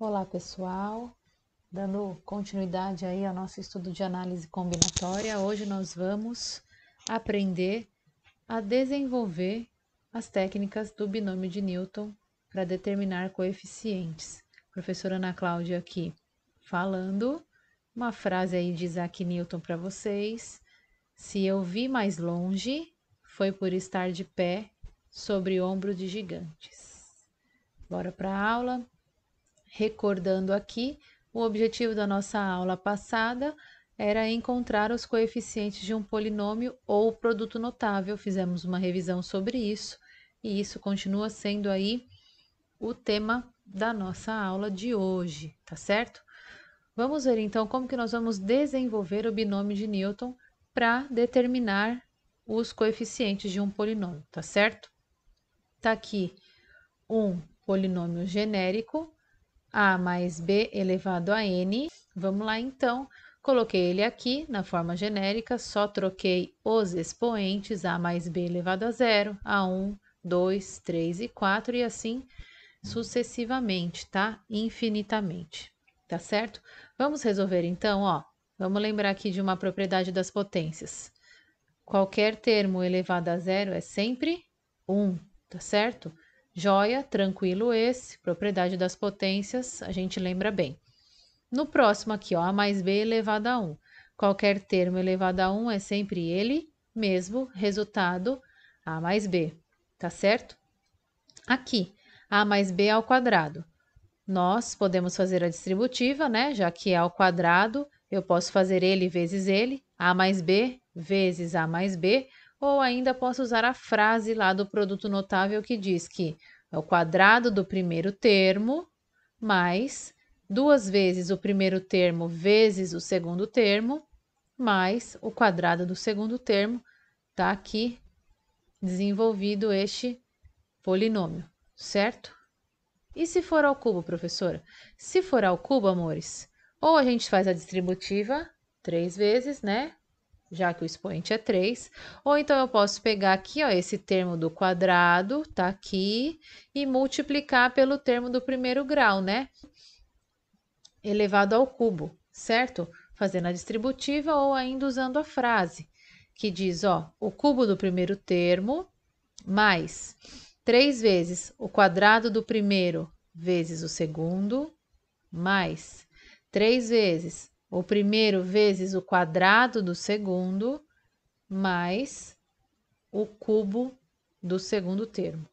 Olá, pessoal. Dando continuidade aí ao nosso estudo de análise combinatória, hoje nós vamos aprender a desenvolver as técnicas do binômio de Newton para determinar coeficientes. Professora Ana Cláudia aqui falando uma frase aí de Isaac Newton para vocês. Se eu vi mais longe, foi por estar de pé sobre ombro de gigantes. Bora para a aula. Recordando aqui, o objetivo da nossa aula passada era encontrar os coeficientes de um polinômio ou produto notável. Fizemos uma revisão sobre isso e isso continua sendo aí o tema da nossa aula de hoje, tá certo? Vamos ver então como que nós vamos desenvolver o binômio de Newton para determinar os coeficientes de um polinômio, tá certo? Tá aqui um polinômio genérico, a mais b elevado a n. Vamos lá, então. Coloquei ele aqui na forma genérica, só troquei os expoentes, a mais b elevado a zero, a 1, 2, 3 e 4, e assim sucessivamente, tá? Infinitamente, tá certo? Vamos resolver, então, ó. Vamos lembrar aqui de uma propriedade das potências. Qualquer termo elevado a zero é sempre 1, tá certo? Joia, tranquilo esse, propriedade das potências, a gente lembra bem. No próximo aqui, ó, a mais b elevado a 1. Qualquer termo elevado a 1 é sempre ele mesmo, resultado a mais b, tá certo? Aqui, a mais b ao quadrado. Nós podemos fazer a distributiva, né? Já que é ao quadrado, eu posso fazer ele vezes ele, a mais b vezes a mais b, ou ainda posso usar a frase lá do produto notável que diz que é o quadrado do primeiro termo mais 2 vezes o primeiro termo vezes o segundo termo mais o quadrado do segundo termo. Tá aqui desenvolvido este polinômio, certo? E se for ao cubo, professora? Se for ao cubo, amores, ou a gente faz a distributiva 3 vezes, né? Já que o expoente é 3, ou então eu posso pegar aqui, ó, esse termo do quadrado, tá aqui, e multiplicar pelo termo do primeiro grau, né? Elevado ao cubo, certo? Fazendo a distributiva ou ainda usando a frase, que diz, ó, o cubo do primeiro termo mais 3 vezes o quadrado do primeiro vezes o segundo, mais 3 vezes o primeiro vezes o quadrado do segundo, mais o cubo do segundo termo,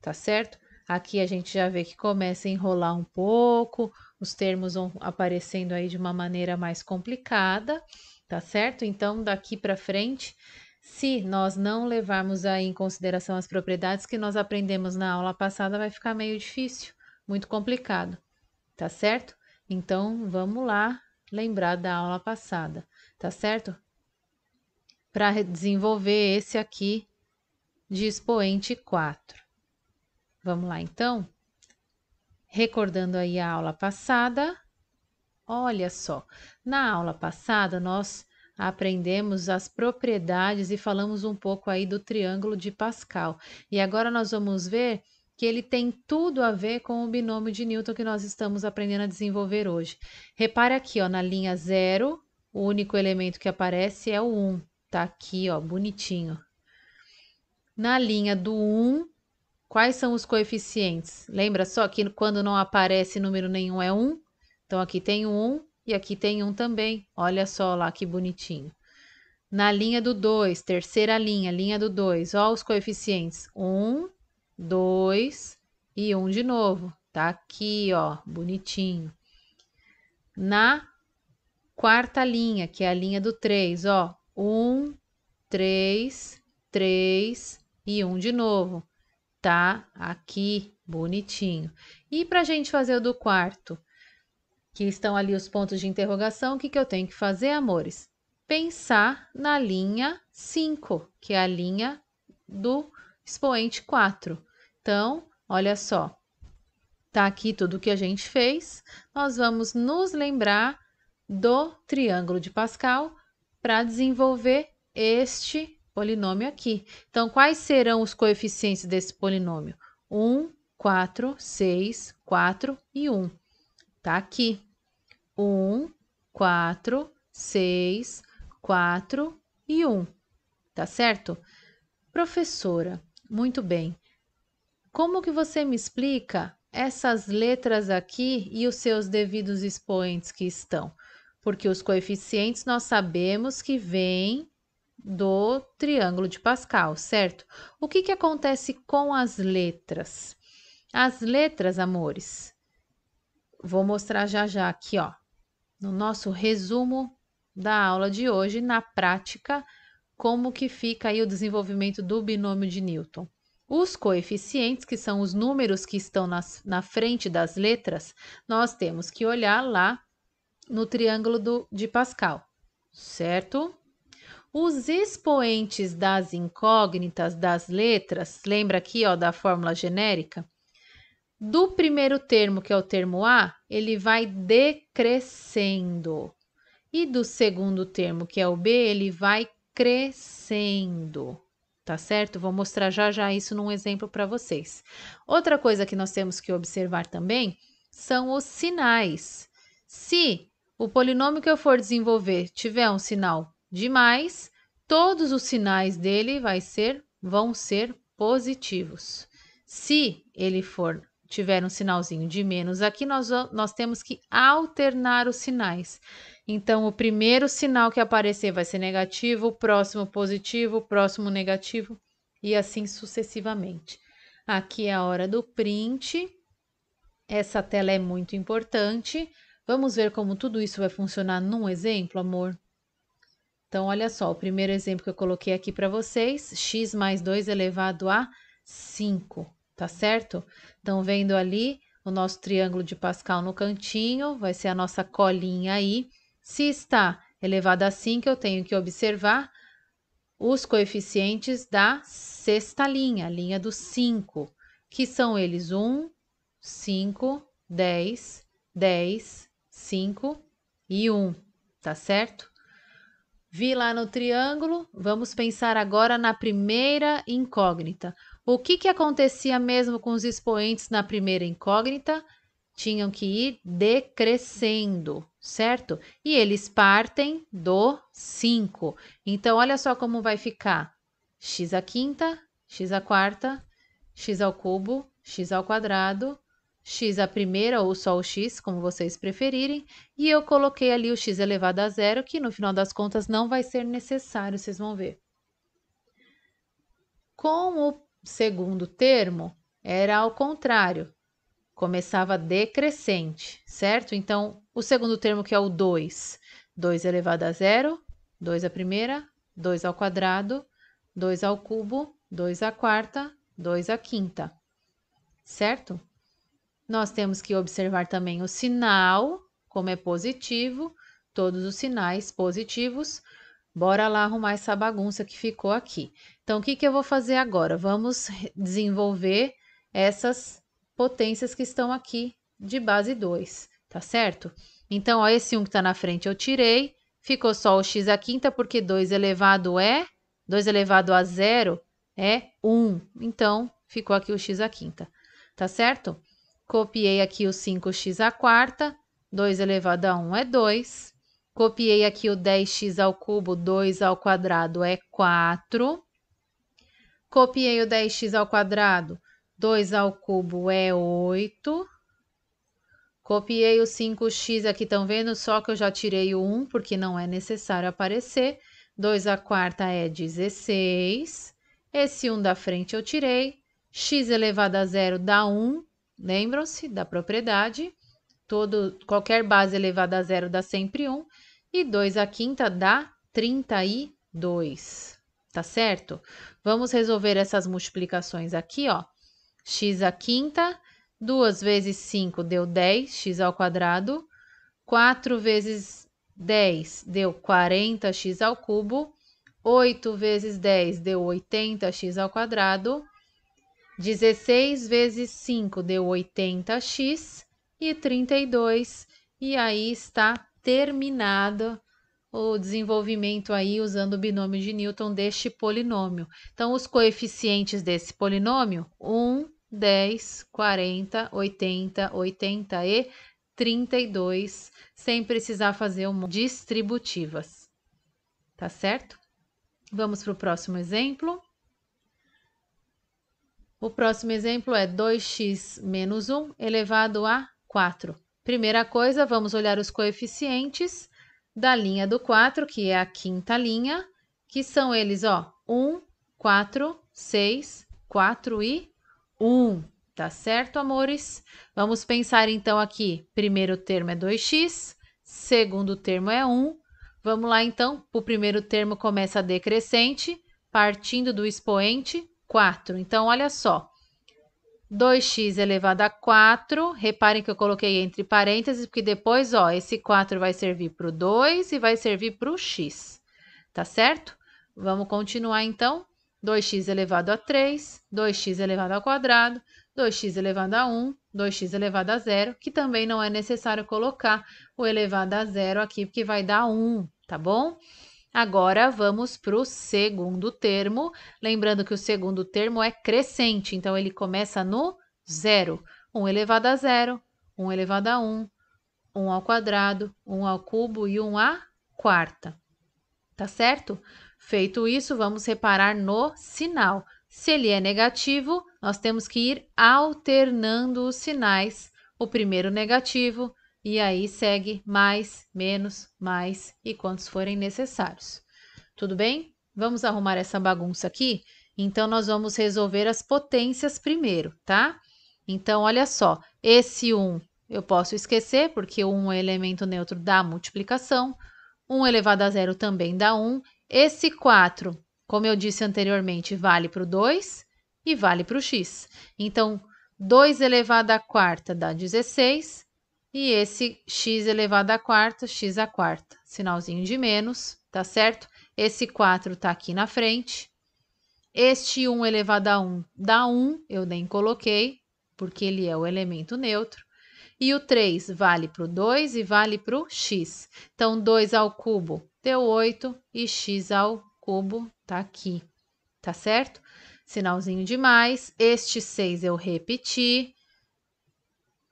tá certo? Aqui a gente já vê que começa a enrolar um pouco, os termos vão aparecendo aí de uma maneira mais complicada, tá certo? Então, daqui para frente, se nós não levarmos aí em consideração as propriedades que nós aprendemos na aula passada, vai ficar meio difícil, muito complicado, tá certo? Então, vamos lá lembrar da aula passada, tá certo? Para desenvolver esse aqui de expoente 4. Vamos lá, então? Recordando aí a aula passada, olha só, na aula passada nós aprendemos as propriedades e falamos um pouco aí do triângulo de Pascal. E agora nós vamos ver que ele tem tudo a ver com o binômio de Newton que nós estamos aprendendo a desenvolver hoje. Repare aqui, ó, na linha 0, o único elemento que aparece é o 1. Tá aqui, ó, bonitinho. Na linha do 1, quais são os coeficientes? Lembra só que quando não aparece número nenhum é 1? Então, aqui tem 1 e aqui tem 1 também. Olha só lá que bonitinho. Na linha do 2, terceira linha, linha do 2, ó os coeficientes. 1, 2 e 1 de novo. Tá aqui, ó, bonitinho. Na quarta linha, que é a linha do 3, ó. 1, 3, 3 e 1 de novo. Tá aqui, bonitinho. E para a gente fazer o do quarto, que estão ali os pontos de interrogação, o que eu tenho que fazer, amores? Pensar na linha 5, que é a linha do expoente 4. Então, olha só, tá aqui tudo que a gente fez. Nós vamos nos lembrar do triângulo de Pascal para desenvolver este polinômio aqui. Então, quais serão os coeficientes desse polinômio? 1, 4, 6, 4 e 1. Tá aqui. 1, 4, 6, 4 e 1. Tá certo? Professora, muito bem. Como que você me explica essas letras aqui e os seus devidos expoentes que estão? Porque os coeficientes nós sabemos que vêm do triângulo de Pascal, certo? O que que acontece com as letras? As letras, amores, vou mostrar já já aqui, ó, no nosso resumo da aula de hoje, na prática, como que fica aí o desenvolvimento do binômio de Newton. Os coeficientes, que são os números que estão na frente das letras, nós temos que olhar lá no triângulo de Pascal, certo? Os expoentes das incógnitas das letras, lembra aqui, ó, da fórmula genérica? Do primeiro termo, que é o termo A, ele vai decrescendo. E do segundo termo, que é o B, ele vai crescendo. Tá certo? Vou mostrar já já isso num exemplo para vocês. Outra coisa que nós temos que observar também são os sinais. Se o polinômio que eu for desenvolver tiver um sinal de mais, todos os sinais dele vão ser positivos. Se ele tiver um sinalzinho de menos aqui, nós temos que alternar os sinais. Então, o primeiro sinal que aparecer vai ser negativo, o próximo positivo, o próximo negativo e assim sucessivamente. Aqui é a hora do print. Essa tela é muito importante. Vamos ver como tudo isso vai funcionar num exemplo, amor? Então, olha só, o primeiro exemplo que eu coloquei aqui para vocês, x mais 2 elevado a 5, tá certo? Então, vendo ali o nosso triângulo de Pascal no cantinho, vai ser a nossa colinha aí. Se está elevado a 5, eu tenho que observar os coeficientes da sexta linha, a linha do 5, que são eles 1, 5, 10, 10, 5 e 1, tá certo? Vi lá no triângulo, vamos pensar agora na primeira incógnita. O que acontecia mesmo com os expoentes na primeira incógnita? Tinham que ir decrescendo, certo? E eles partem do 5. Então, olha só como vai ficar. X à quinta, x à quarta, x ao cubo, x ao quadrado, x à primeira ou só o x, como vocês preferirem, e eu coloquei ali o x elevado a zero, que no final das contas não vai ser necessário, vocês vão ver. Com o segundo termo, era ao contrário, começava decrescente, certo? Então, o segundo termo que é o 2, 2 elevado a zero, 2 à primeira, 2 ao quadrado, 2 ao cubo, 2 à quarta, 2 à quinta, certo? Nós temos que observar também o sinal, como é positivo, todos os sinais positivos. Bora lá arrumar essa bagunça que ficou aqui. Então, o que eu vou fazer agora? Vamos desenvolver essas potências que estão aqui de base 2, tá certo? Então, ó, esse 1 que está na frente eu tirei, ficou só o x à quinta, porque 2 elevado a zero é 1. Então, ficou aqui o x à quinta, tá certo? Copiei aqui o 5x à quarta, 2 elevado a 1 é 2. Copiei aqui o 10x ao cubo, 2 ao quadrado é 4. Copiei o 10x ao quadrado, 2 ao cubo é 8. Copiei o 5x aqui, estão vendo? Só que eu já tirei o 1, porque não é necessário aparecer. 2 à quarta é 16. Esse 1 da frente eu tirei. X elevado a zero dá 1. Lembram-se da propriedade, qualquer base elevada a zero dá sempre 1, e 2 à quinta dá 32, tá certo? Vamos resolver essas multiplicações aqui, ó. X à quinta, 2 vezes 5 deu 10, x ao quadrado, 4 vezes 10 deu 40x ao cubo, 8 vezes 10 deu 80x ao quadrado, 16 vezes 5 deu 80x e 32. E aí está terminado o desenvolvimento aí usando o binômio de Newton deste polinômio. Então, os coeficientes desse polinômio, 1, 10, 40, 80, 80 e 32, sem precisar fazer distributivas. Tá certo? Vamos para o próximo exemplo. O próximo exemplo é 2x menos 1 elevado a 4. Primeira coisa, vamos olhar os coeficientes da linha do 4, que é a quinta linha, que são eles, ó, 1, 4, 6, 4 e 1. Tá certo, amores? Vamos pensar então aqui. Primeiro termo é 2x, segundo termo é 1. Vamos lá então, o primeiro termo começa decrescente, partindo do expoente 4. Então, olha só, 2x elevado a 4, reparem que eu coloquei entre parênteses, porque depois, ó, esse 4 vai servir para o 2 e vai servir para o x, tá certo? Vamos continuar então, 2x elevado a 3, 2x elevado ao quadrado, 2x elevado a 1, 2x elevado a 0, que também não é necessário colocar o elevado a 0 aqui, porque vai dar 1, tá bom? Agora, vamos para o segundo termo. Lembrando que o segundo termo é crescente, então ele começa no 0. 1 elevado a 0, 1 elevado a 1, 1 ao quadrado, 1 ao cubo e 1 à quarta. Tá certo? Feito isso, vamos reparar no sinal. Se ele é negativo, nós temos que ir alternando os sinais. O primeiro negativo, e aí segue mais, menos, mais e quantos forem necessários. Tudo bem? Vamos arrumar essa bagunça aqui? Então, nós vamos resolver as potências primeiro, tá? Então, olha só, esse 1 eu posso esquecer, porque o 1 é elemento neutro da multiplicação. 1 elevado a 0 também dá 1. Esse 4, como eu disse anteriormente, vale para o 2 e vale para o x. Então, 2 elevado à quarta dá 16. E esse x elevado à quarta, x à quarta. Sinalzinho de menos, tá certo? Esse 4 tá aqui na frente. Este 1 elevado a 1 dá 1, eu nem coloquei, porque ele é o elemento neutro. E o 3 vale para o 2 e vale para o x. Então, 2 ao cubo deu 8 e x ao cubo tá aqui, tá certo? Sinalzinho de mais. Este 6 eu repeti.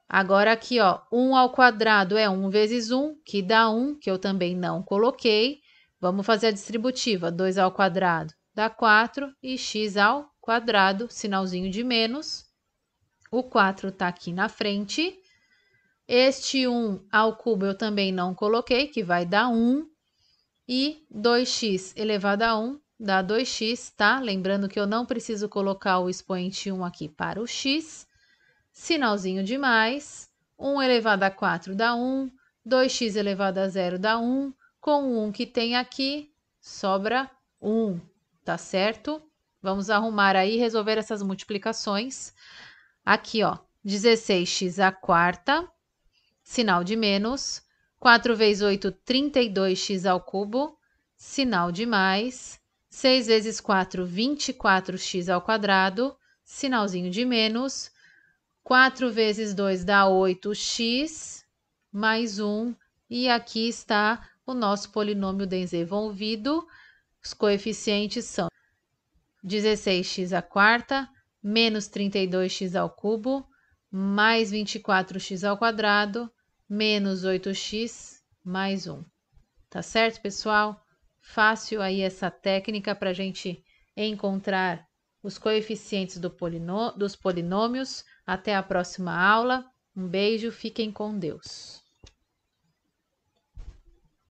Agora aqui, ó, 1 ao quadrado é 1 vezes 1, que dá 1, que eu também não coloquei. Vamos fazer a distributiva. 2 ao quadrado dá 4 e x ao quadrado, sinalzinho de menos. O 4 tá aqui na frente. Este 1 ao cubo eu também não coloquei, que vai dar 1. E 2x elevado a 1 dá 2x, tá? Lembrando que eu não preciso colocar o expoente 1 aqui para o x. Sinalzinho de mais. 1 elevado a 4 dá 1. 2x elevado a 0 dá 1. Com o 1 que tem aqui, sobra 1, tá certo? Vamos arrumar aí e resolver essas multiplicações. Aqui, ó, 16x à quarta, sinal de menos. 4 vezes 8, 32x ao cubo, sinal de mais. 6 vezes 4, 24x ao quadrado, sinalzinho de menos. 4 vezes 2 dá 8x, mais 1. E aqui está o nosso polinômio desenvolvido. Os coeficientes são 16x à quarta, menos 32x ao cubo, mais 24x ao quadrado, menos 8x, mais 1. Tá certo, pessoal? Fácil aí essa técnica para a gente encontrar os coeficientes dos polinômios. Até a próxima aula. Um beijo, fiquem com Deus.